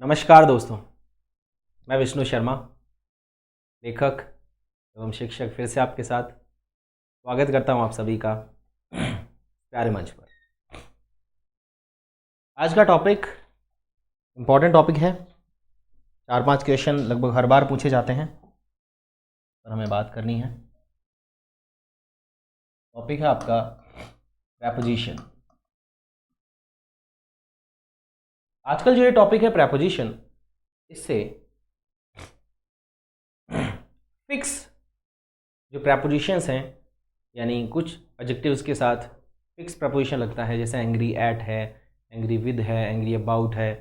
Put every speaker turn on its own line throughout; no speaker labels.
नमस्कार दोस्तों, मैं विष्णु शर्मा, लेखक एवं शिक्षक फिर से आपके साथ स्वागत करता हूं आप सभी का प्यारे मंच पर। आज का टॉपिक इम्पॉर्टेंट टॉपिक है। 4-5 क्वेश्चन लगभग हर बार पूछे जाते हैं पर हमें बात करनी है। टॉपिक है आपका प्रेपोजिशन। आजकल जो ये टॉपिक है प्रेपोजिशन, इससे फिक्स जो प्रेपोजिशंस हैं, यानी कुछ एडजेक्टिव्स के साथ फिक्स प्रपोजिशन लगता है, जैसे एंग्री एट है, एंग्री विद है, एंग्री अबाउट है।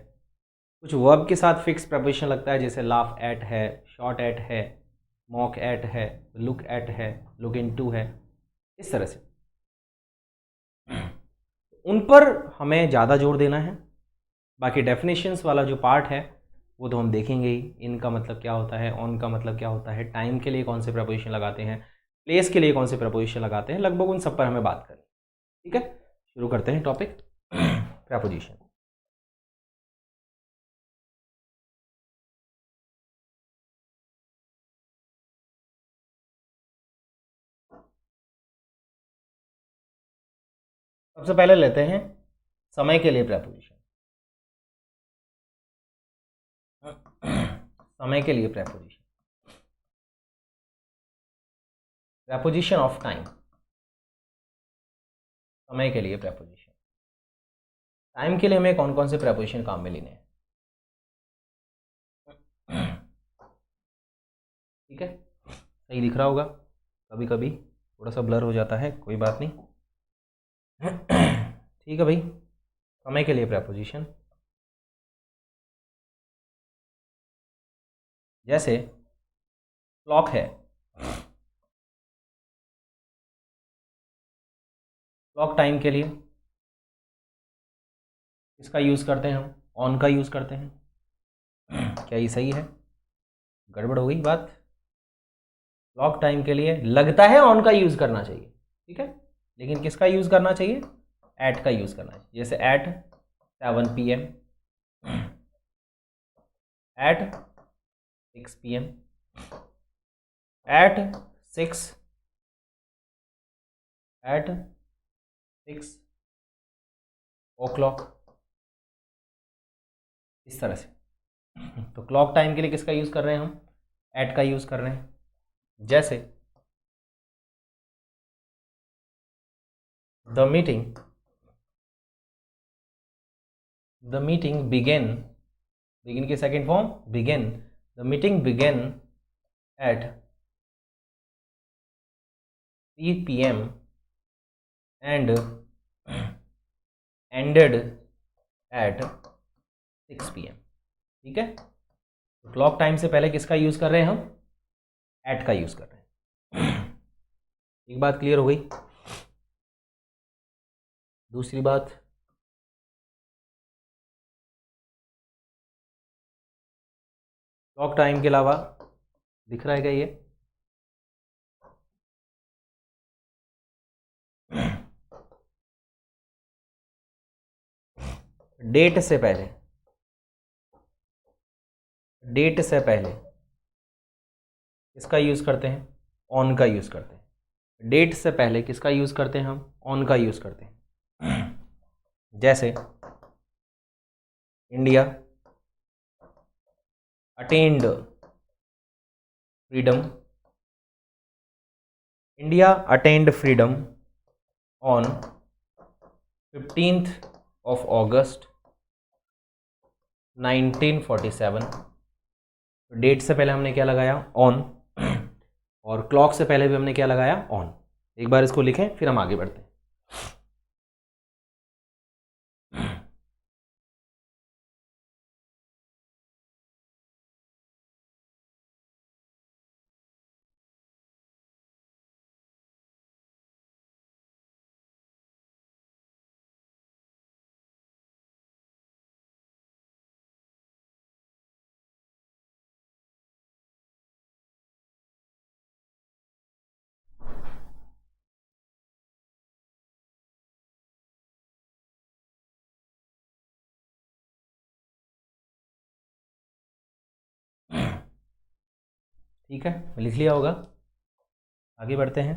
कुछ वर्ब के साथ फिक्स प्रपोजिशन लगता है, जैसे लाफ एट है, शॉट एट है, मॉक एट है, लुक एट है, लुक इन टू है। इस तरह से उन पर हमें ज़्यादा जोर देना है। बाकी डेफिनेशंस वाला जो पार्ट है वो तो हम देखेंगे ही। इनका मतलब क्या होता है, ऑन का मतलब क्या होता है, टाइम के लिए कौन से प्रपोजिशन लगाते हैं, प्लेस के लिए कौन से प्रपोजिशन लगाते हैं, लगभग उन सब पर हमें बात करें। ठीक है, शुरू करते हैं टॉपिक प्रपोजिशन। सबसे पहले लेते हैं समय के लिए प्रपोजिशन। समय के लिए प्रपोजिशन, प्रपोजिशन ऑफ टाइम। समय के लिए प्रपोजिशन, टाइम के लिए हमें कौन कौन से प्रपोजिशन काम में लेने हैं। ठीक है, सही दिख रहा होगा। कभी कभी थोड़ा सा ब्लर हो जाता है, कोई बात नहीं। ठीक है भाई, समय के लिए प्रपोजिशन जैसे क्लॉक है। क्लॉक टाइम के लिए इसका यूज़ करते हैं हम, ऑन का यूज़ करते हैं। क्या ये सही है? गड़बड़ हो गई बात। क्लॉक टाइम के लिए लगता है ऑन का यूज़ करना चाहिए, ठीक है, लेकिन किसका यूज़ करना चाहिए? एट का यूज़ करना चाहिए। जैसे at 7 PM, at 6 PM, at 6, at 6 o'clock, इस तरह से। तो क्लॉक टाइम के लिए किसका यूज़ कर रहे हैं हम? एट का यूज़ कर रहे हैं। जैसे द मीटिंग बिगेन, बिगिन की second form begin, the meeting begin at 3 PM and ended at 6 PM। ठीक है, तो क्लॉक टाइम से पहले किसका यूज़ कर रहे हैं हम? एट का यूज़ कर रहे हैं। एक बात क्लियर हो गई। दूसरी बात, क्लॉक टाइम के अलावा दिख रहा है क्या ये? डेट से पहले, डेट से पहले किसका यूज़ करते हैं? ऑन का यूज़ करते हैं। डेट से पहले किसका यूज़ करते हैं हम? ऑन का यूज़ करते हैं। जैसे India attained freedom, India attained freedom on 15th of August 1947। Date से पहले हमने क्या लगाया? ऑन। और क्लॉक से पहले भी हमने क्या लगाया? ऑन। एक बार इसको लिखें फिर हम आगे बढ़ते हैं। ठीक है, लिख लिया होगा। आगे बढ़ते हैं।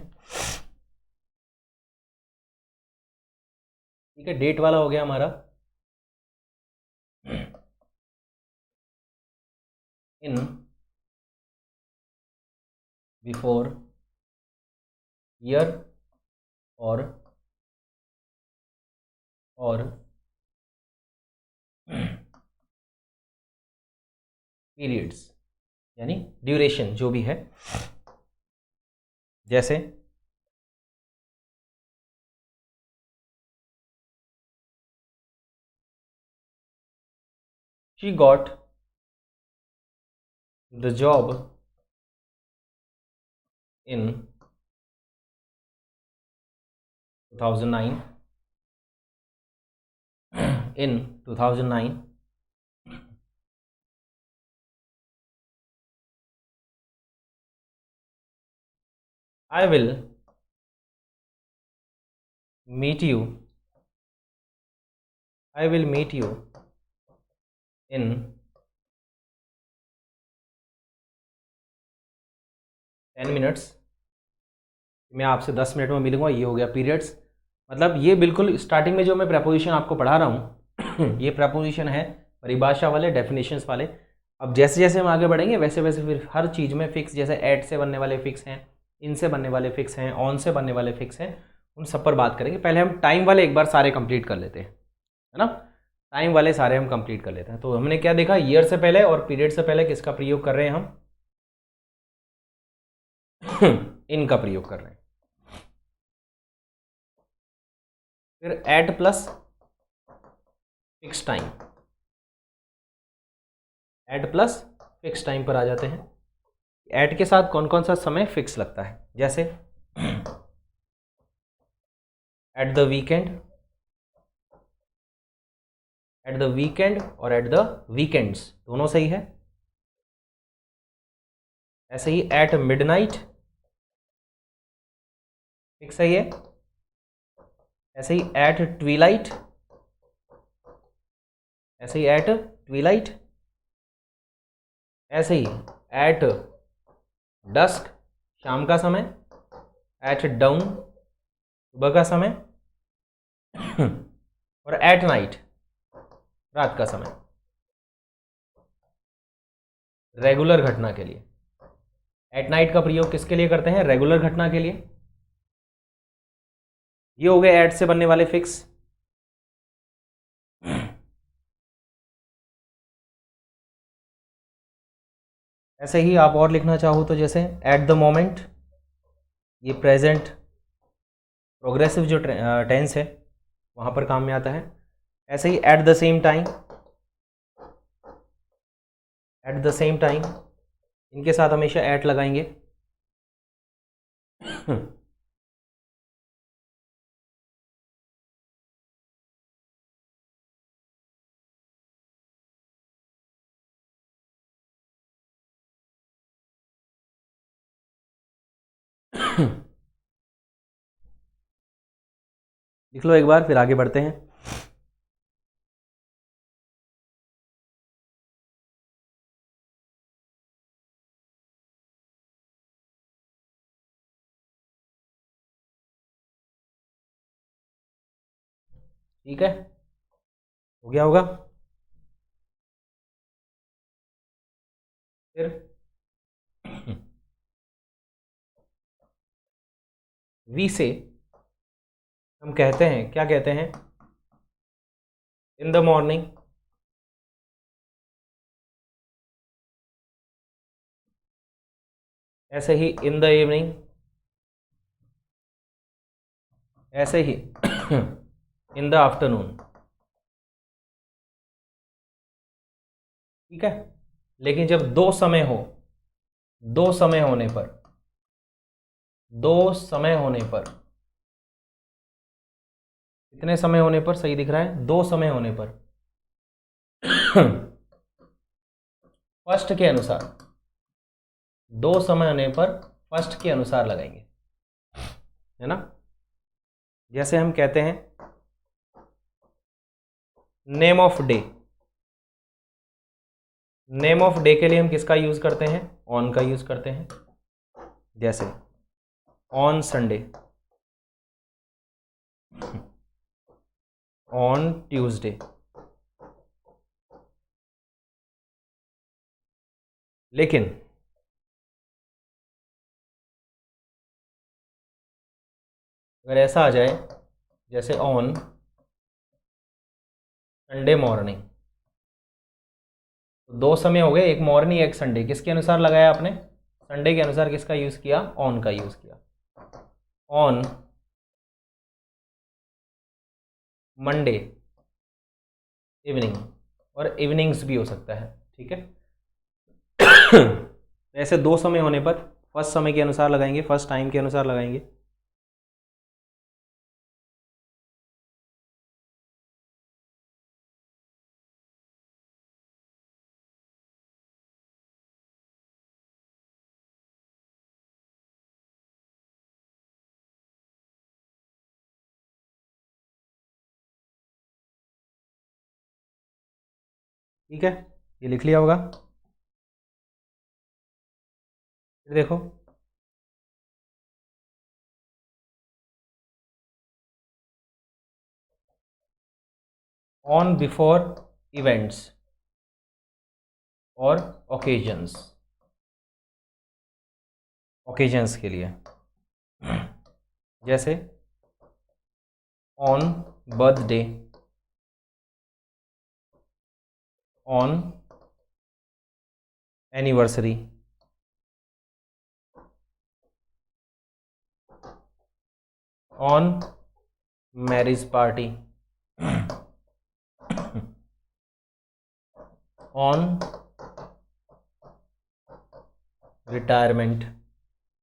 ठीक है, डेट वाला हो गया हमारा। इन बिफोर ईयर और पीरियड्स, यानी ड्यूरेशन जो भी है। जैसे she got the job in 2009 in 2009 I will meet you in 10 minutes। मैं आपसे 10 मिनट में मिलूंगा, ये हो गया पीरियड्स। मतलब ये बिल्कुल स्टार्टिंग में जो मैं प्रपोजिशन आपको पढ़ा रहा हूँ ये प्रपोजिशन है परिभाषा वाले, डेफिनेशंस वाले। अब जैसे जैसे हम आगे बढ़ेंगे वैसे वैसे फिर हर चीज़ में फिक्स, जैसे एट से बनने वाले फिक्स हैं, इन से बनने वाले फिक्स हैं, ऑन से बनने वाले फिक्स हैं, उन सब पर बात करेंगे। पहले हम टाइम वाले एक बार सारे कंप्लीट कर लेते हैं, है ना। टाइम वाले सारे हम कंप्लीट कर लेते हैं। तो हमने क्या देखा, ईयर से पहले और पीरियड से पहले किसका प्रयोग कर रहे हैं हम इनका प्रयोग कर रहे हैं। फिर at plus fix time, at plus fix time पर आ जाते हैं। एट के साथ कौन कौन सा समय फिक्स लगता है, जैसे at the weekend, at the weekend और एट द वीकेंड्स दोनों सही है। ऐसे ही एट मिडनाइट फिक्स सही है। ऐसे ही एट ट्विलाइट, ऐसे ही एट ट्विलाइट। ऐसे ही एट डस्क शाम का समय, एट डाउन सुबह का समय और एट नाइट रात का समय, रेगुलर घटना के लिए। एट नाइट का प्रयोग किसके लिए करते हैं, रेगुलर घटना के लिए। ये हो गए एट से बनने वाले फिक्स। ऐसे ही आप और लिखना चाहो तो जैसे एट द मोमेंट, ये प्रेजेंट प्रोग्रेसिव जो टेंस है वहाँ पर काम में आता है। ऐसे ही at the same time, at the same time इनके साथ हमेशा एट लगाएंगे। लिख लो एक बार, फिर आगे बढ़ते हैं। ठीक है, हो गया होगा। फिर वी से हम कहते हैं, क्या कहते हैं, इन द मॉर्निंग, ऐसे ही इन द इवनिंग, ऐसे ही इन द आफ्टरनून। ठीक है, लेकिन जब दो समय हो, दो समय होने पर, दो समय होने पर, कितने समय होने पर सही दिख रहा है, दो समय होने पर फर्स्ट के अनुसार, दो समय होने पर फर्स्ट के अनुसार लगाएंगे, है ना। जैसे हम कहते हैं name of day, name of day के लिए हम किसका यूज़ करते हैं? ऑन का यूज़ करते हैं। जैसे ऑन संडे, ऑन ट्यूसडे। लेकिन अगर ऐसा आ जाए जैसे ऑन संडे मॉर्निंग, तो दो समय हो गए, एक मॉर्निंग एक संडे। किसके अनुसार लगाया आपने? संडे के अनुसार किसका यूज़ किया? ऑन का यूज़ किया। ऑन मंडे इवनिंग, और इवनिंग्स भी हो सकता है, ठीक है। ऐसे दो समय होने पर फर्स्ट समय के अनुसार लगाएंगे, फर्स्ट टाइम के अनुसार लगाएंगे। ठीक है, ये लिख लिया होगा। फिर देखो, ऑन बिफोर इवेंट्स और ओकेजन्स, ओकेजन्स के लिए जैसे on birthday, on anniversary, on marriage party, on retirement.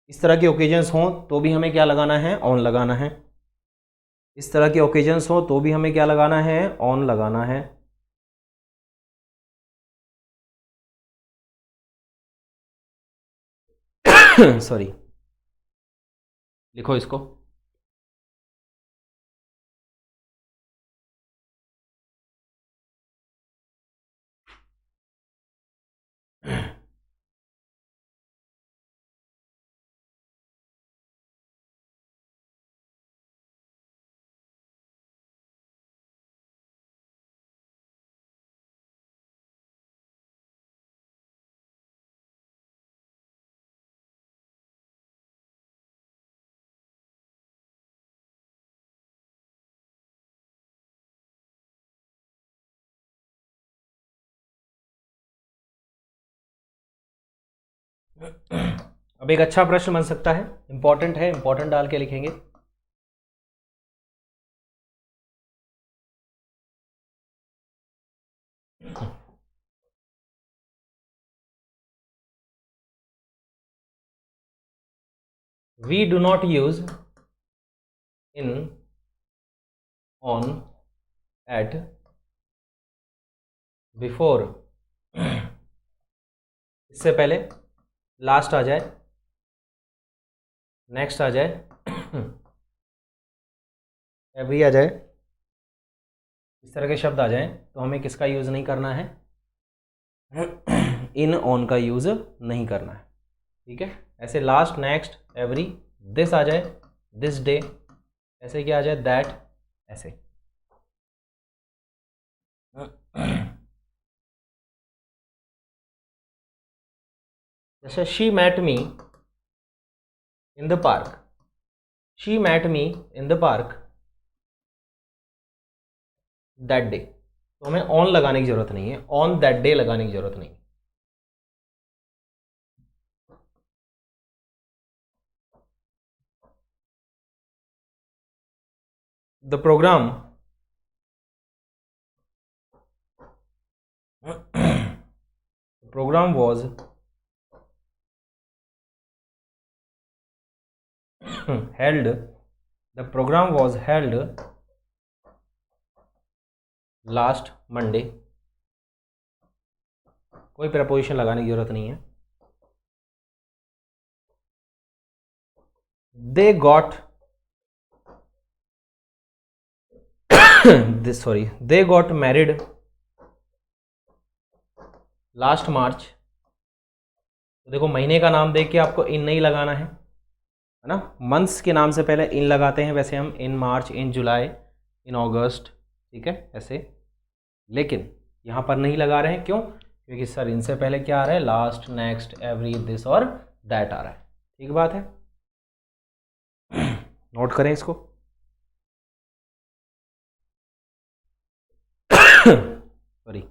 इस तरह के ओकेजन्स हों तो भी हमें क्या लगाना है? ऑन लगाना है। इस तरह के ओकेजन्स हों तो भी हमें क्या लगाना है? ऑन लगाना है। सॉरी, लिखो इसको। अब एक अच्छा प्रश्न बन सकता है, इंपॉर्टेंट है, इंपॉर्टेंट डाल के लिखेंगे। We do not use in, on, at, before, इससे पहले लास्ट आ जाए, नेक्स्ट आ जाए, एवरी आ जाए, इस तरह के शब्द आ जाएं तो हमें किसका यूज़ नहीं करना है? इन ऑन का यूज़ नहीं करना है, ठीक है। ऐसे लास्ट, नेक्स्ट, एवरी, दिस आ जाए, दिस डे, ऐसे क्या आ जाए? दैट, ऐसे। जैसे she met me in the park, she met me in the park that day, तो हमें ऑन लगाने की जरूरत नहीं है, ऑन दैट डे लगाने की जरूरत नहीं। The program program was held, the program was held last Monday, कोई प्रपोजिशन लगाने की जरूरत नहीं है। they got this, sorry, they got married last मार्च, तो देखो महीने का नाम देख के आपको इन नहीं लगाना है ना। मंथ्स के नाम से पहले इन लगाते हैं वैसे हम, इन मार्च, इन जुलाई, इन अगस्त, ठीक है ऐसे। लेकिन यहाँ पर नहीं लगा रहे हैं, क्यों? क्योंकि सर इनसे पहले क्या आ रहा है? लास्ट, नेक्स्ट, एवरी, दिस और दैट आ रहा है। ठीक बात है, नोट करें इसको। सॉरी।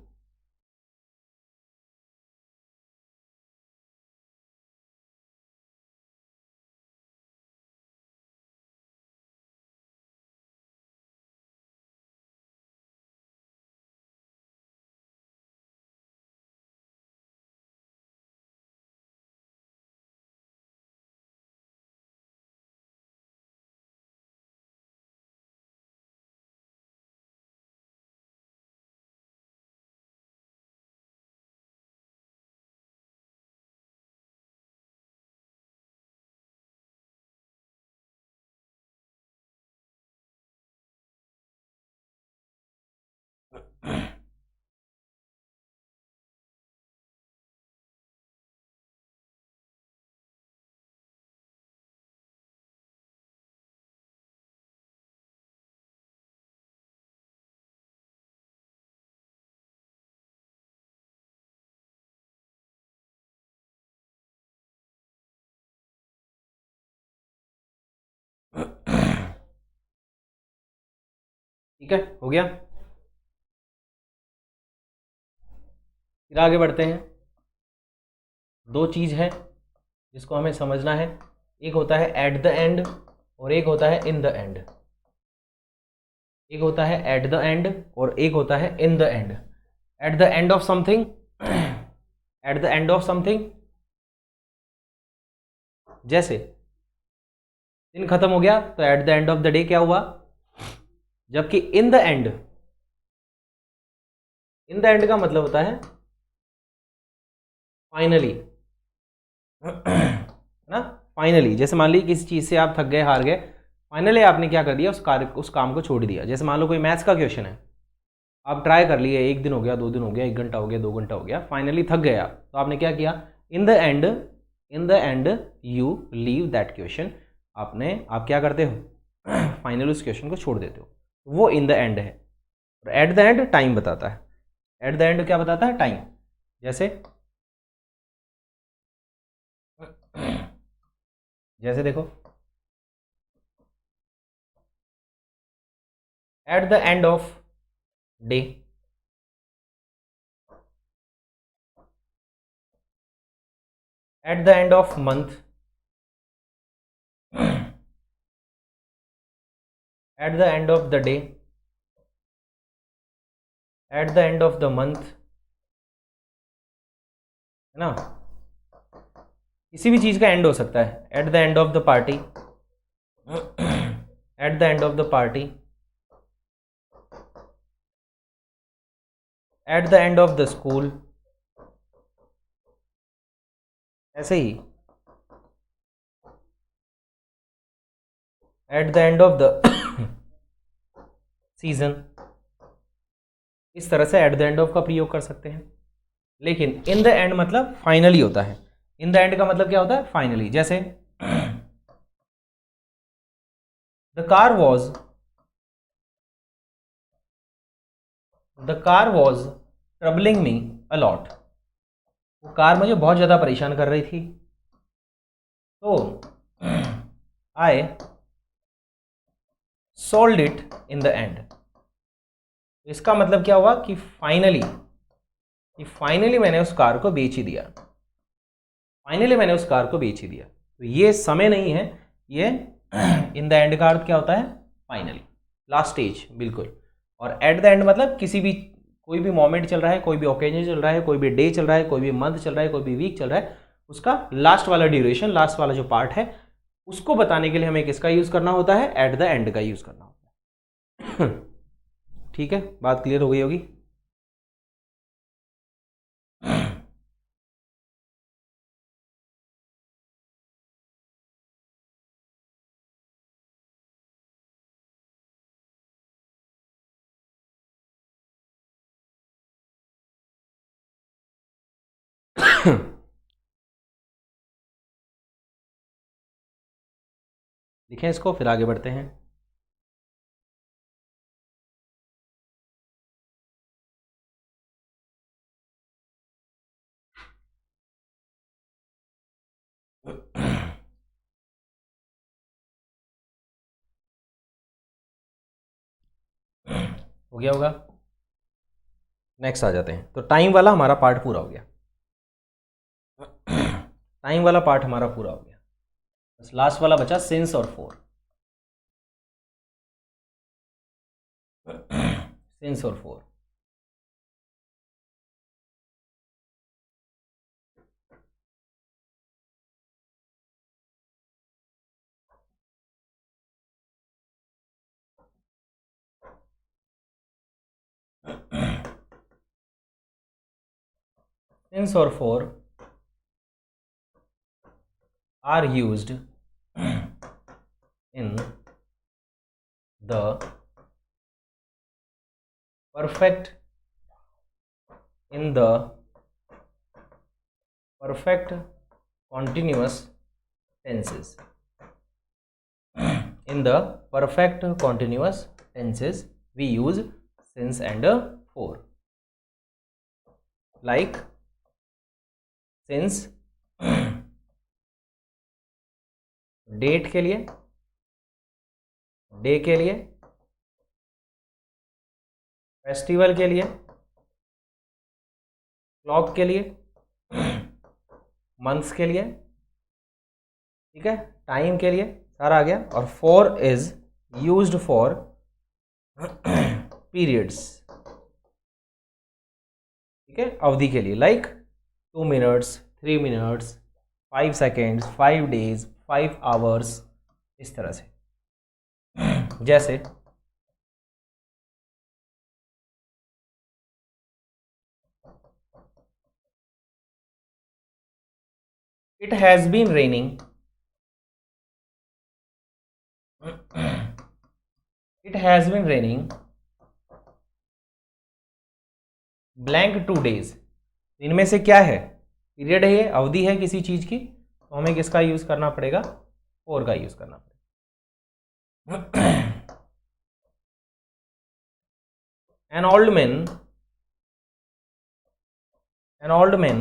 ठीक है, हो गया। फिर आगे बढ़ते हैं। दो चीज़ है जिसको हमें समझना है, एक होता है एट द एंड और एक होता है इन द एंड। एक होता है एट द एंड और एक होता है in the end. At the end of something, eight the end of something, जैसे दिन खत्म हो गया तो eight the end of the day क्या हुआ? जबकि in the end, in the end का मतलब होता है फाइनली, ना। फाइनली, जैसे मान लीजिए किसी चीज़ से आप थक गए, हार गए, फाइनली आपने क्या कर दिया? उस कार्य, उस काम को छोड़ दिया। जैसे मान लो कोई मैथ्स का क्वेश्चन है, आप ट्राई कर लिए, एक दिन हो गया, 2 दिन हो गया, 1 घंटा हो गया, 2 घंटा हो गया, फाइनली थक गया, तो आपने क्या किया? In the end, in the end you leave that question. आप क्या करते हो? फाइनली उस क्वेश्चन को छोड़ देते हो, वो इन द एंड है। और एट द एंड टाइम बताता है। एट द एंड क्या बताता है? टाइम। जैसे जैसे देखो, eight the end of day, eight the end of month, eight the end of the day, eight the end of the month, है ना। किसी भी चीज़ का एंड हो सकता है। At the end of the party, at the end of the party, at the end of the school, ऐसे ही at the end of the season. इस तरह से एट द एंड ऑफ का प्रयोग कर सकते हैं। लेकिन इन द एंड मतलब फाइनली होता है। इन द एंड का मतलब क्या होता है? फाइनली। जैसे the car was, the car was troubling me a lot. वो कार मुझे बहुत ज़्यादा परेशान कर रही थी, तो I sold it in the end. इसका मतलब क्या हुआ? कि फाइनली मैंने उस कार को बेच ही दिया। फाइनली मैंने उस कार को बेच ही दिया। तो ये समय नहीं है, ये इन द एंड का अर्थ क्या होता है? फाइनली, लास्ट स्टेज, बिल्कुल। और एट द एंड मतलब किसी भी, कोई भी मोमेंट चल रहा है, कोई भी ओकेजन चल रहा है, कोई भी डे चल रहा है, कोई भी मंथ चल रहा है, कोई भी वीक चल रहा है, उसका लास्ट वाला ड्यूरेशन, लास्ट वाला जो पार्ट है, उसको बताने के लिए हमें किसका यूज़ करना होता है? एट द एंड का यूज़ करना होता है। ठीक है, बात क्लियर हो गई होगी। लिखें इसको, फिर आगे बढ़ते हैं। हो गया होगा। नेक्स्ट आ जाते हैं। तो टाइम वाला हमारा पार्ट पूरा हो गया। टाइम वाला पार्ट हमारा पूरा हो गया, बस लास्ट वाला बचा सिंस और फॉर। सिंस और फॉर। सिंस और for are used in the perfect continuous tenses. In the perfect continuous tenses we use since and for, like since date के लिए, डे के लिए, फेस्टिवल के लिए, क्लॉक के लिए, मंथ्स के लिए, ठीक है, टाइम के लिए, सारा आ गया। और for is used for periods, ठीक है, अवधि के लिए, like 2 minutes, 3 minutes, 5 seconds, 5 days, 5 hours, इस तरह से। जैसे it has been raining, it has been raining blank 2 days. इनमें से क्या है, पीरियड है, ये अवधि है किसी चीज की, तो हमें किसका यूज करना पड़ेगा, फॉर का यूज करना पड़ेगा। An old man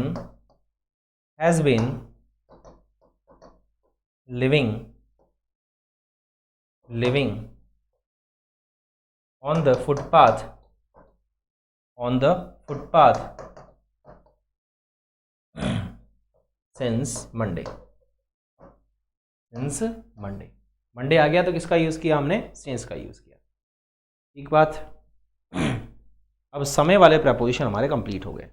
has been living on the footpath since Monday. Monday आ गया तो किसका यूज किया हमने, सिंस का यूज किया। एक बात, अब समय वाले प्रपोजिशन हमारे कंप्लीट हो गए।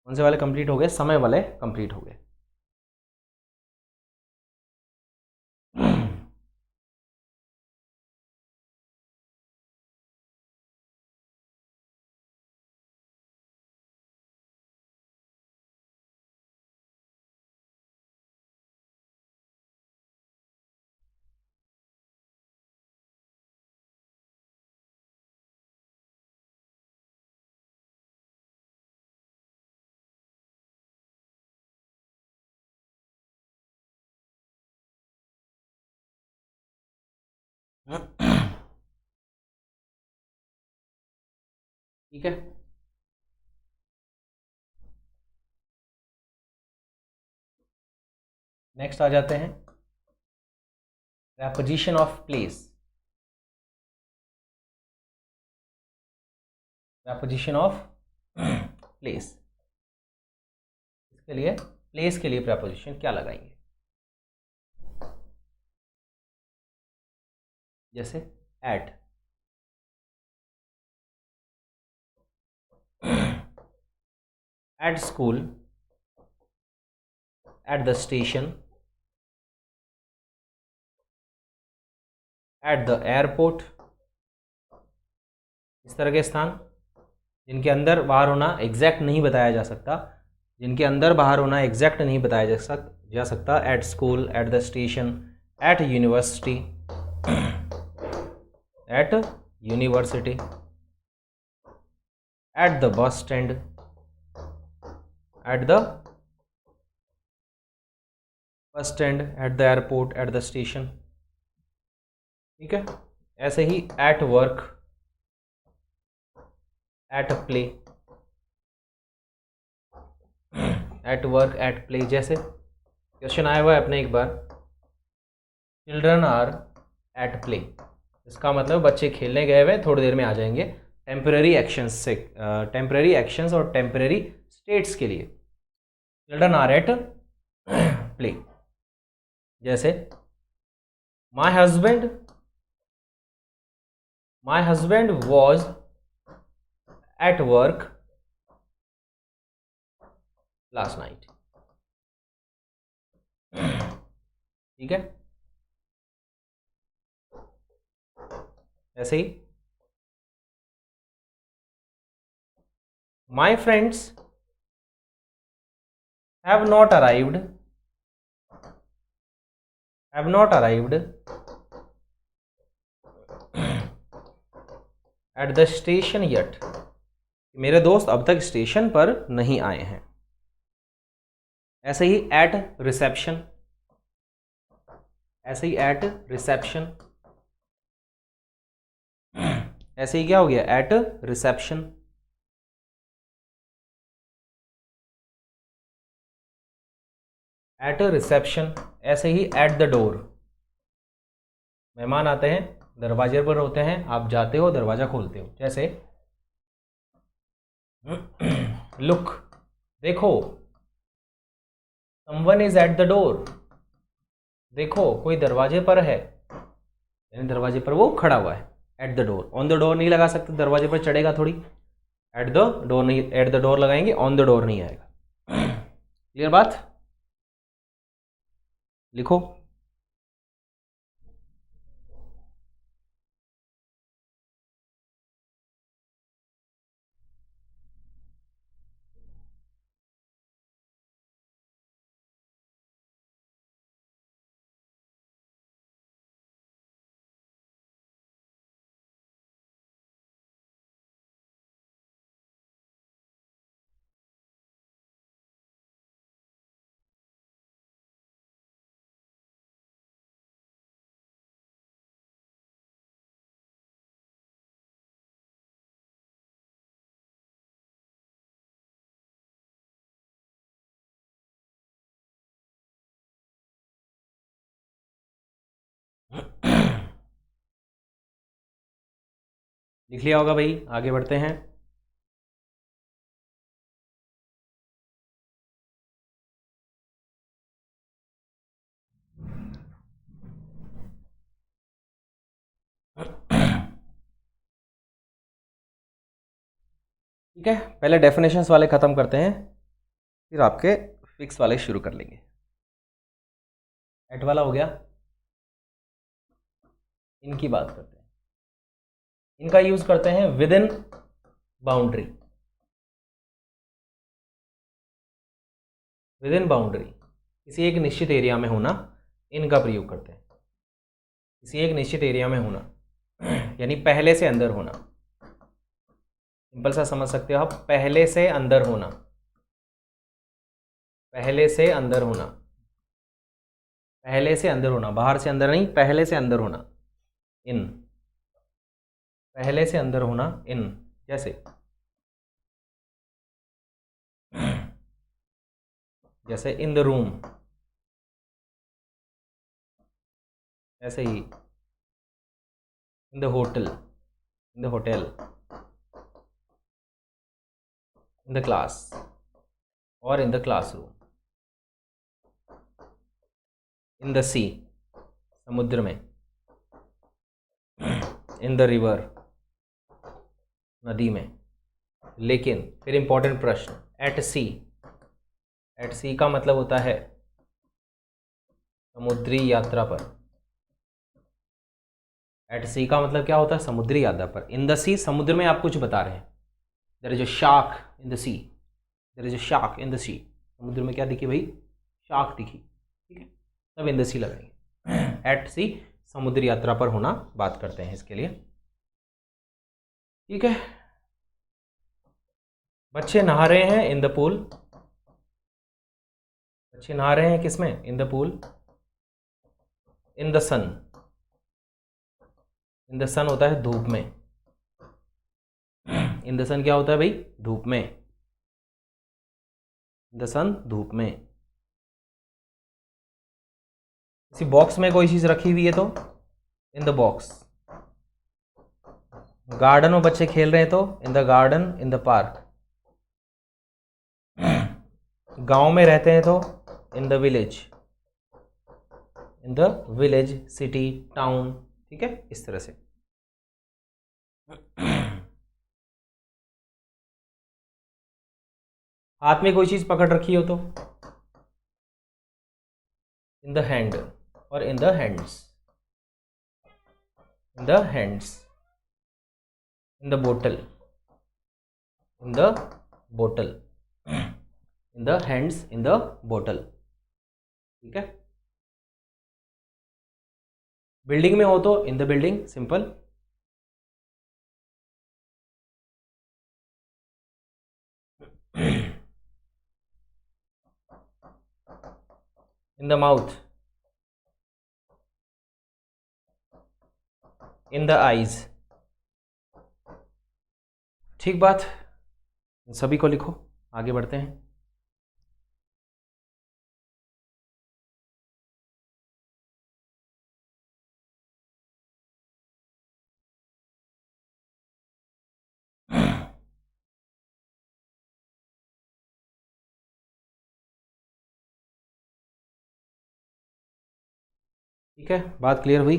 कौन से वाले कंप्लीट हो गए, समय वाले कंप्लीट हो गए। ठीक है, नेक्स्ट आ जाते हैं preposition of place. Preposition of place, इसके लिए प्लेस के लिए प्रपोजिशन क्या लगाएंगे, जैसे at, at school, at the station, at the airport, इस तरह के स्थान जिनके अंदर बाहर होना एग्जैक्ट नहीं बताया जा सकता, जा सकता, at school, at the station, at university, at the bus stand, at the first end, at the airport, at the station. ठीक है, ऐसे ही at work, at play, at work, at play. जैसे क्वेश्चन आया हुआ है अपने एक बार, चिल्ड्रन आर एट प्ले, इसका मतलब बच्चे खेलने गए हुए, थोड़ी देर में आ जाएंगे। टेम्पररी एक्शंस से, टेम्पररी एक्शंस और टेम्पररी स्टेट्स के लिए चिल्ड्रन आर एट प्ले। जैसे my husband was at work last night. ठीक है, ऐसे ही my friends have not arrived at the station yet, मेरे दोस्त अब तक स्टेशन पर नहीं आए हैं। ऐसे ही एट रिसेप्शन, ऐसे ही एट रिसेप्शन, ऐसे ही क्या हो गया, एट रिसेप्शन। एट रिसेप्शन, ऐसे ही एट द डोर, मेहमान आते हैं, दरवाजे पर होते हैं, आप जाते हो, दरवाजा खोलते हो। जैसे लुक, देखो, someone is at the door, देखो कोई दरवाजे पर है, यानी दरवाजे पर वो खड़ा हुआ है। At the door, on the door नहीं लगा सकते, दरवाजे पर चढ़ेगा थोड़ी। एट द डोर नहीं, एट द डोर लगाएंगे, ऑन द डोर नहीं आएगा। क्लियर बात? लिखो। लिख लिया होगा भाई, आगे बढ़ते हैं। ठीक है, पहले डेफिनेशंस वाले ख़त्म करते हैं, फिर आपके फिक्स वाले शुरू कर लेंगे। एट वाला हो गया, इनकी बात करते हैं। इनका यूज़ करते हैं with in boundary, with in boundary, किसी एक निश्चित एरिया में होना, इनका प्रयोग करते हैं। किसी एक निश्चित एरिया में होना, यानी पहले से अंदर होना। सिंपल सा समझ सकते हो आप, पहले से अंदर होना, पहले से अंदर होना, पहले से अंदर होना, बाहर से अंदर नहीं, पहले से अंदर होना। इन, पहले से अंदर होना, इन। जैसे जैसे इन द रूम, ऐसे ही in the hotel, in the hotel, in the class और in the classroom. In the sea, समुद्र में। इन द रिवर, नदी में। लेकिन फिर इंपॉर्टेंट प्रश्न, एट सी, एट सी का मतलब होता है समुद्री यात्रा पर। एट सी का मतलब क्या होता है, समुद्री यात्रा पर। इन द सी, समुद्र में आप कुछ बता रहे हैं, there is a shark in the sea, there is a shark in the sea. समुद्र में क्या दिखी भाई, शार्क दिखी। ठीक है, तब इन द सी लगाएंगे। एट सी, समुद्री यात्रा पर होना बात करते हैं इसके लिए। ठीक है, बच्चे नहा रहे हैं इन द पूल, बच्चे नहा रहे हैं किस में? In the pool, in the sun. In the sun होता है धूप में। इन द सन क्या होता है भाई? धूप में। इन द सन धूप में। किसी बॉक्स में कोई चीज रखी हुई है तो इन द बॉक्स। गार्डन में बच्चे खेल रहे हैं तो in the garden, in the park. गांव में रहते हैं तो in the village, in the village, city, town. ठीक है, इस तरह से। हाथ में कोई चीज पकड़ रखी हो तो इन द हैंड और in the hands, in the hands. In the बोतल, इन द बोतल, in the hands, in the बोतल। ठीक है। बिल्डिंग में हो तो in the building, simple. In the mouth, in the eyes. ठीक बात, सभी को लिखो, आगे बढ़ते हैं। ठीक है, बात क्लियर हुई?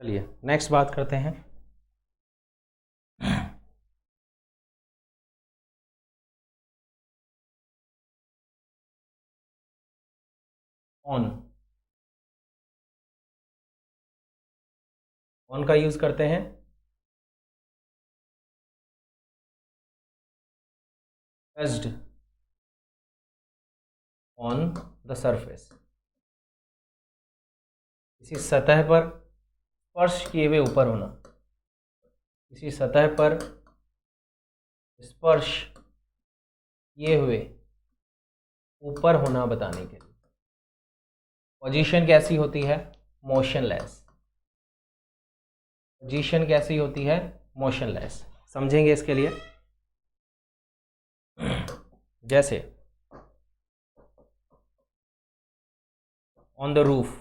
चलिए नेक्स्ट बात करते हैं। ऑन। ऑन का यूज करते हैं प्रेस्ड ऑन द सरफेस। किसी सतह पर स्पर्श किए हुए ऊपर होना, किसी सतह पर स्पर्श किए हुए ऊपर होना बताने के लिए। पोजीशन कैसी होती है? मोशनलेस। पोजीशन कैसी होती है? मोशनलेस। समझेंगे इसके लिए। जैसे on the roof,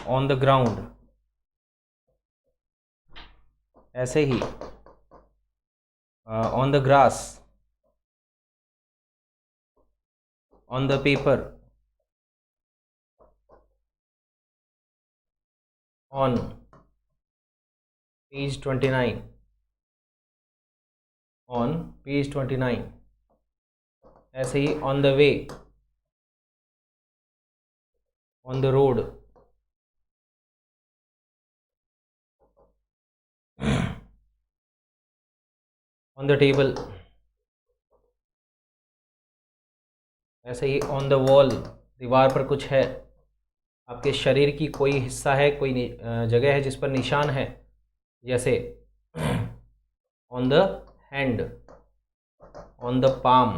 on the ground, ऐसे ही on the grass, on the paper, on page 29, on page 29। ऐसे ही on the way, on the road, on the table. ऐसे ही ऑन द वॉल, दीवार पर कुछ है, आपके शरीर की कोई हिस्सा है, कोई जगह है जिस पर निशान है। जैसे on the hand, on the palm,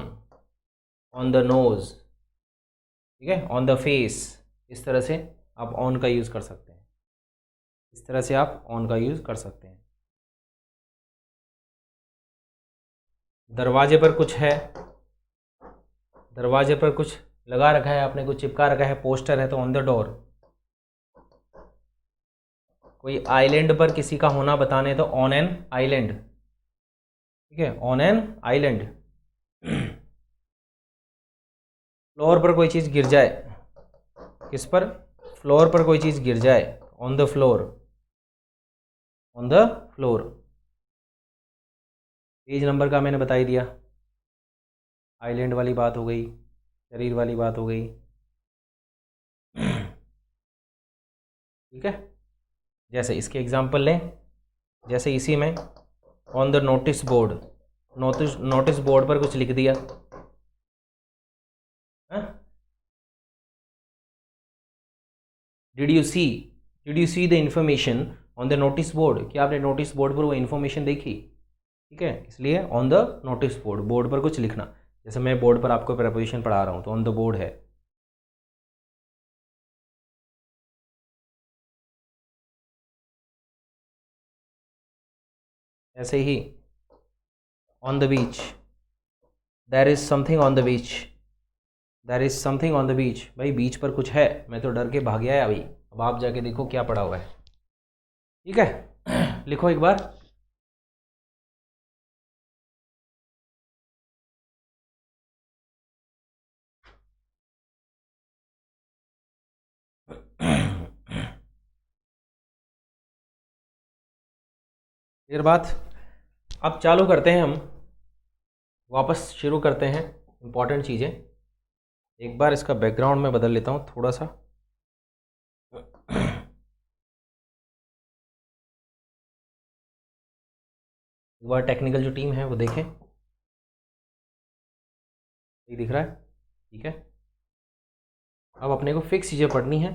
on the nose. ठीक है, ऑन द फेस। इस तरह से आप ऑन का यूज़ कर सकते हैं। इस तरह से आप ऑन का यूज़ कर सकते हैं। दरवाजे पर कुछ है, दरवाजे पर कुछ लगा रखा है आपने, कुछ चिपका रखा है, पोस्टर है, तो ऑन द डोर। कोई आइलैंड पर किसी का होना बताने तो ऑन एन आइलैंड। ठीक है, ऑन एन आइलैंड। फ्लोर पर कोई चीज़ गिर जाए, किस पर? फ्लोर पर कोई चीज़ गिर जाए, on the floor, on the floor. Page number का मैंने बता ही दिया। आइलैंड वाली बात हो गई, शरीर वाली बात हो गई। ठीक है, जैसे इसके एग्जांपल लें, जैसे इसी में on the notice board, notice board पर कुछ लिख दिया, did you see the information on the notice board, क्या आपने नोटिस बोर्ड पर वो इन्फॉर्मेशन देखी? ठीक है, इसलिए on the notice board, board पर कुछ लिखना। जैसे मैं बोर्ड पर आपको प्रेपोजिशन पढ़ा रहा हूँ तो ऑन द बोर्ड है। ऐसे ही on the beach, there is something on the beach, there is something on the beach, भाई बीच पर कुछ है, मैं तो डर के भाग गया अभी, अब आप जाके देखो क्या पड़ा हुआ है। ठीक है, लिखो एक बार। फिर बात, अब चालू करते हैं हम, वापस शुरू करते हैं इम्पॉर्टेंट चीज़ें। एक बार इसका बैकग्राउंड में बदल लेता हूँ थोड़ा सा। एक बार टेक्निकल जो टीम है वो देखें, ये दिख रहा है? ठीक है, अब अपने को फिक्स चीज़ें पढ़नी है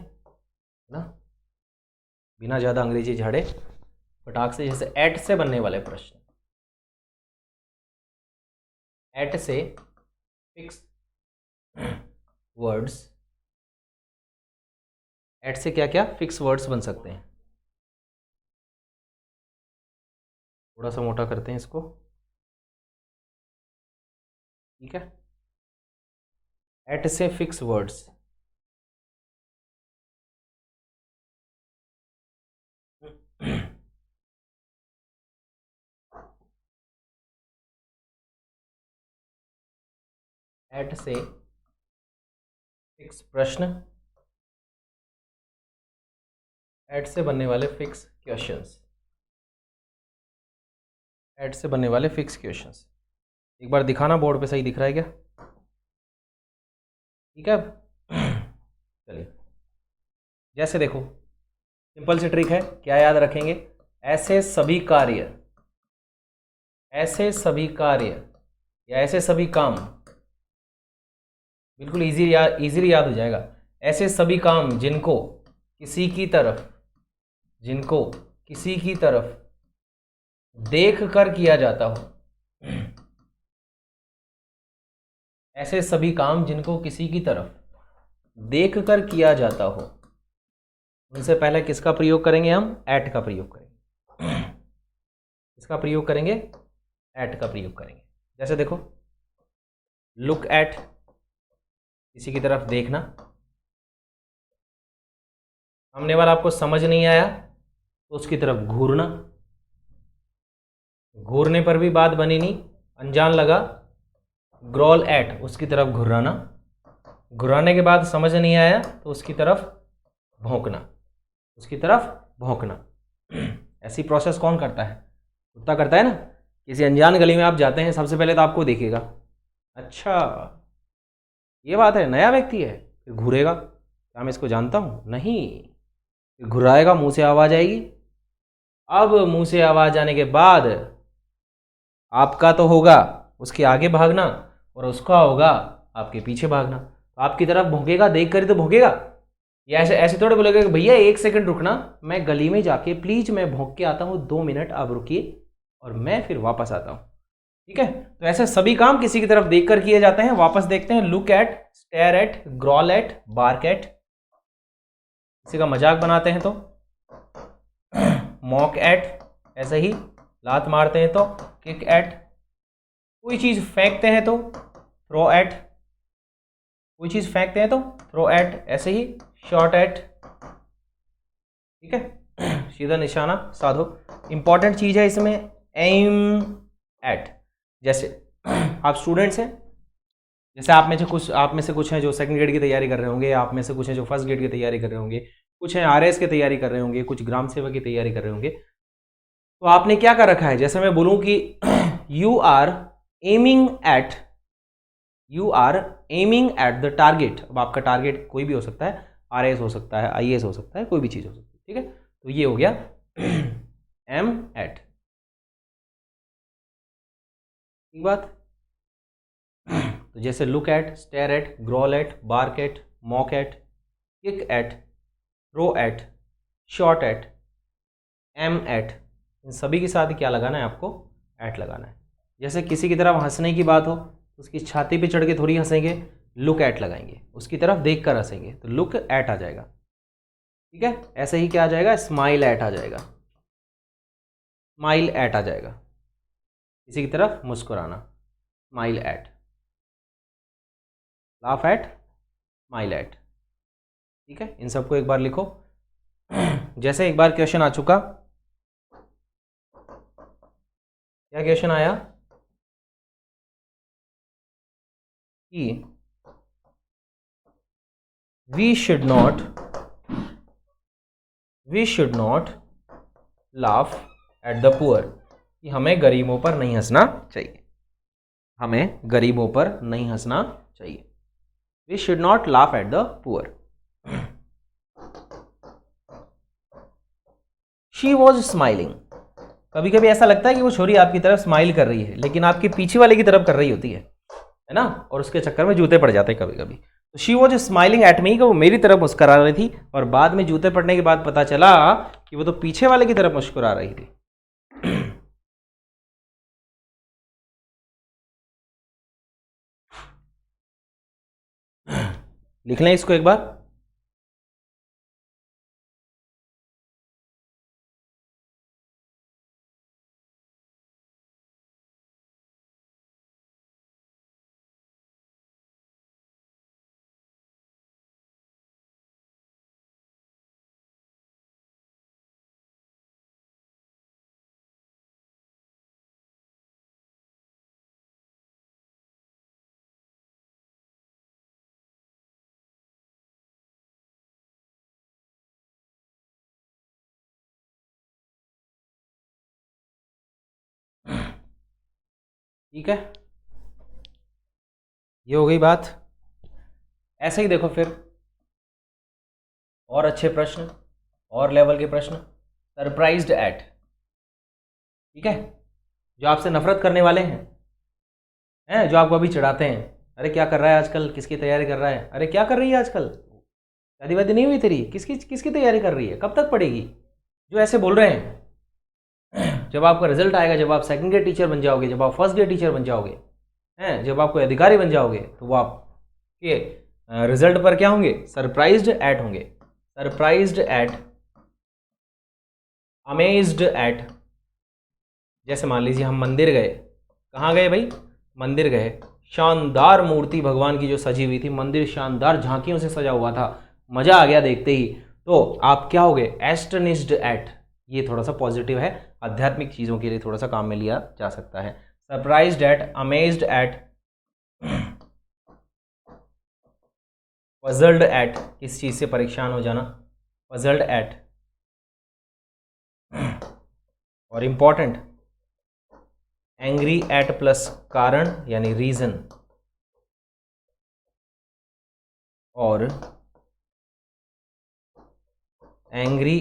ना, बिना ज़्यादा अंग्रेजी झाड़े फटाक से। जैसे एट से बनने वाले प्रश्न, एट से फिक्स वर्ड्स, एट से क्या क्या फिक्स वर्ड्स बन सकते हैं। थोड़ा सा मोटा करते हैं इसको, ठीक है। एट से फिक्स वर्ड्स, एट से फिक्स प्रश्न, एट से बनने वाले फिक्स क्वेश्चंस, एट से बनने वाले फिक्स क्वेश्चंस। एक बार दिखाना बोर्ड पे, सही दिख रहा है क्या? ठीक है, चलिए जैसे देखो, सिंपल सी ट्रिक है, क्या याद रखेंगे? ऐसे सभी कार्य, ऐसे सभी कार्य या ऐसे सभी काम, बिल्कुल इजीली याद हो जाएगा। ऐसे सभी काम जिनको किसी की तरफ, जिनको किसी की तरफ देख कर किया जाता हो, ऐसे सभी काम जिनको किसी की तरफ देख कर किया जाता हो, उनसे पहले किसका प्रयोग करेंगे हम? एट का प्रयोग करेंगे। किसका प्रयोग करेंगे? एट का प्रयोग करेंगे। जैसे देखो, लुक एट, किसी की तरफ देखना, सामने वाला आपको समझ नहीं आया तो उसकी तरफ घूरना, घूरने पर भी बात बनी नहीं, अनजान लगा, ग्रॉल एट, उसकी तरफ घुराना, घुराने के बाद समझ नहीं आया तो उसकी तरफ भौंकना, उसकी तरफ भौंकना। ऐसी प्रोसेस कौन करता है? कुत्ता करता है ना। किसी अनजान गली में आप जाते हैं, सबसे पहले तो आपको देखेगा, अच्छा ये बात है, नया व्यक्ति है, फिर घूरेगा, क्या मैं इसको जानता हूँ? नहीं, फिर घुराएगा, मुंह से आवाज़ आएगी। अब मुंह से आवाज़ आने के बाद आपका तो होगा उसके आगे भागना और उसका होगा आपके पीछे भागना। तो आपकी तरफ भौंकेगा, देख कर ही तो भौंकेगा। या ऐसे ऐसे थोड़े बोलेगा कि भैया 1 सेकंड रुकना, मैं गली में जाके प्लीज मैं भौंक के आता हूँ, 2 मिनट आप रुकिए और मैं फिर वापस आता हूँ। ठीक है, तो ऐसे सभी काम किसी की तरफ देखकर किए जाते हैं। वापस देखते हैं, look at, stare at, growl at, bark at, किसी का मजाक बनाते हैं तो मॉक एट, ऐसे ही लात मारते हैं तो किक एट, कोई चीज फेंकते हैं तो थ्रो एट, कोई चीज फेंकते हैं तो थ्रो एट, ऐसे ही शॉट एट। ठीक है, सीधा निशाना साधो। इंपॉर्टेंट चीज है इसमें एम एट। जैसे आप स्टूडेंट्स हैं, जैसे आप में से कुछ हैं जो सेकंड ग्रेड की तैयारी कर रहे होंगे, आप में से कुछ हैं जो फर्स्ट ग्रेड की तैयारी कर रहे होंगे, कुछ हैं आरएस की तैयारी कर रहे होंगे, कुछ ग्राम सेवक की तैयारी कर रहे होंगे। तो आपने क्या कर रखा है? जैसे मैं बोलूं कि you are aiming at the target. अब आपका टारगेट कोई भी हो सकता है, आरएस हो सकता है, आईएएस हो सकता है, कोई भी चीज़ हो सकती है। ठीक है, तो ये हो गया एम एट। ठीक बात। तो जैसे look at, stare at, growl at, bark at, mock at, kick at, throw at, shot at, aim at, इन सभी के साथ क्या लगाना है आपको? एट लगाना है। जैसे किसी की तरफ हंसने की बात हो तो उसकी छाती पे चढ़ के थोड़ी हंसेंगे, लुक एट लगाएंगे, उसकी तरफ देख कर हंसेंगे तो लुक एट आ जाएगा। ठीक है, ऐसे ही क्या आ जाएगा? स्माइल एट आ जाएगा, स्माइल एट आ जाएगा, किसी की तरफ मुस्कुराना, smile at, laugh at, smile at. ठीक है, इन सबको एक बार लिखो। जैसे एक बार क्वेश्चन आ चुका, क्या क्वेश्चन आया कि we should not laugh at the poor, कि हमें गरीबों पर नहीं हंसना चाहिए, हमें गरीबों पर नहीं हंसना चाहिए। We should not laugh at the poor. She was smiling. कभी कभी ऐसा लगता है कि वो छोरी आपकी तरफ स्माइल कर रही है, लेकिन आपके पीछे वाले की तरफ कर रही होती है ना, और उसके चक्कर में जूते पड़ जाते हैं कभी कभी। तो she was smiling at me, कि वो मेरी तरफ मुस्कुरा रही थी, और बाद में जूते पड़ने के बाद पता चला कि वो तो पीछे वाले की तरफ मुस्कुरा रही थी। लिख लें इसको एक बार। ठीक है, ये हो गई बात। ऐसे ही देखो फिर और अच्छे प्रश्न, और लेवल के प्रश्न। सरप्राइज्ड एट, ठीक है, जो आपसे नफरत करने वाले हैं जो आपको अभी चिढ़ाते हैं, अरे क्या कर रहा है आजकल, किसकी तैयारी कर रहा है, अरे क्या कर रही है आजकल, शादी वादी नहीं हुई तेरी, किसकी किसकी तैयारी कर रही है, कब तक पढ़ेगी, जो ऐसे बोल रहे हैं। जब आपका रिजल्ट आएगा, जब आप सेकंड ग्रेड टीचर बन जाओगे, जब आप फर्स्ट ग्रेड टीचर बन जाओगे, जब आपको अधिकारी बन जाओगे, तो वो आपके रिजल्ट पर क्या होंगे? सरप्राइज्ड एट होंगे, सरप्राइज्ड एट, अमेज्ड एट। जैसे मान लीजिए हम मंदिर गए, कहाँ गए भाई? मंदिर गए, शानदार मूर्ति भगवान की जो सजी हुई थी, मंदिर शानदार झांकियों से सजा हुआ था, मज़ा आ गया देखते ही, तो आप क्या हो गए? एस्टनिश्ड एट। ये थोड़ा सा पॉजिटिव है, आध्यात्मिक चीज़ों के लिए थोड़ा सा काम में लिया जा सकता है। Surprised at, amazed at, puzzled at, किस चीज़ से परेशान हो जाना, पजल्ड एट। और इम्पॉर्टेंट, एंग्री एट प्लस कारण यानी रीजन, और angry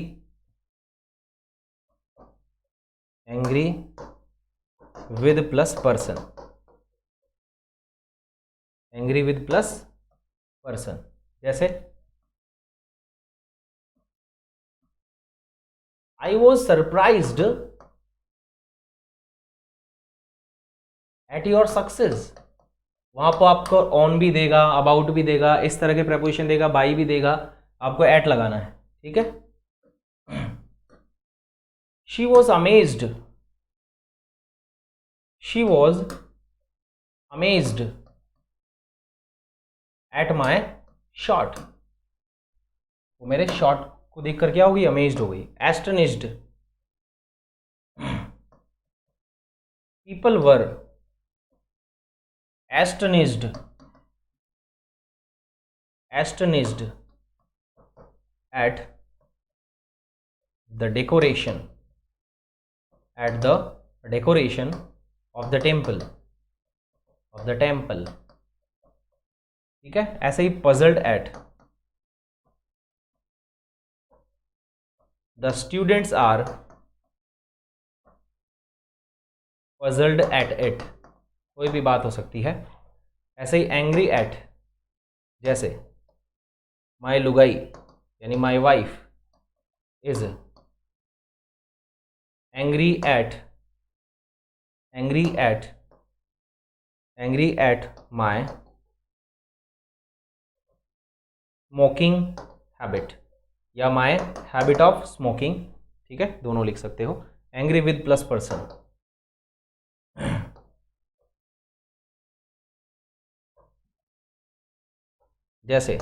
with plus person, angry with plus person. जैसे I was surprised at your success. वहां पर आपको ऑन भी देगा, अबाउट भी देगा, इस तरह के प्रपोजिशन देगा, बाई भी देगा, आपको एट लगाना है। ठीक है, she was amazed, she was amazed at my shot. वो मेरे शॉट को देखकर क्या होगी? अमेज्ड हो गई। Astonished, people were astonished, astonished at the decoration, at the decoration of the temple, of the temple. ठीक है, ऐसे ही puzzled at, the students are puzzled at it, कोई भी बात हो सकती है। ऐसे ही एंग्री एट, जैसे माई लुगाई यानी my wife is angry at my smoking habit या माई हैबिट ऑफ स्मोकिंग, ठीक है, दोनों लिख सकते हो। एंग्री विद प्लस पर्सन, जैसे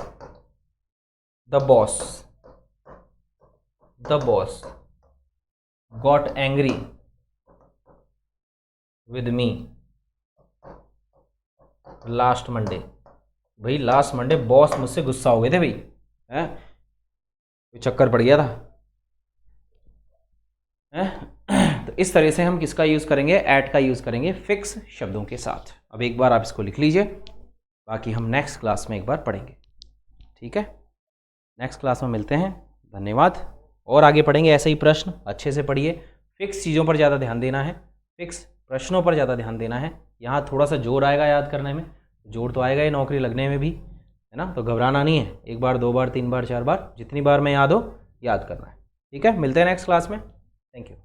the boss got angry with me last Monday. भाई लास्ट मंडे बॉस मुझसे गुस्सा हो गए थे भाई, हैं, तो चक्कर पड़ गया था, हैं? तो इस तरह से हम किसका यूज़ करेंगे, एट का यूज़ करेंगे फिक्स शब्दों के साथ। अब एक बार आप इसको लिख लीजिए, बाकी हम नेक्स्ट क्लास में एक बार पढ़ेंगे, ठीक है। नेक्स्ट क्लास में मिलते हैं, धन्यवाद। और आगे पढ़ेंगे ऐसे ही प्रश्न, अच्छे से पढ़िए। फिक्स चीज़ों पर ज़्यादा ध्यान देना है, फिक्स प्रश्नों पर ज़्यादा ध्यान देना है। यहाँ थोड़ा सा जोर आएगा याद करने में, जोर तो आएगा ही नौकरी लगने में भी, है ना। तो घबराना नहीं है, एक बार, दो बार, तीन बार, चार बार, जितनी बार में याद हो याद करना है, ठीक है। मिलते हैं नेक्स्ट क्लास में, थैंक यू।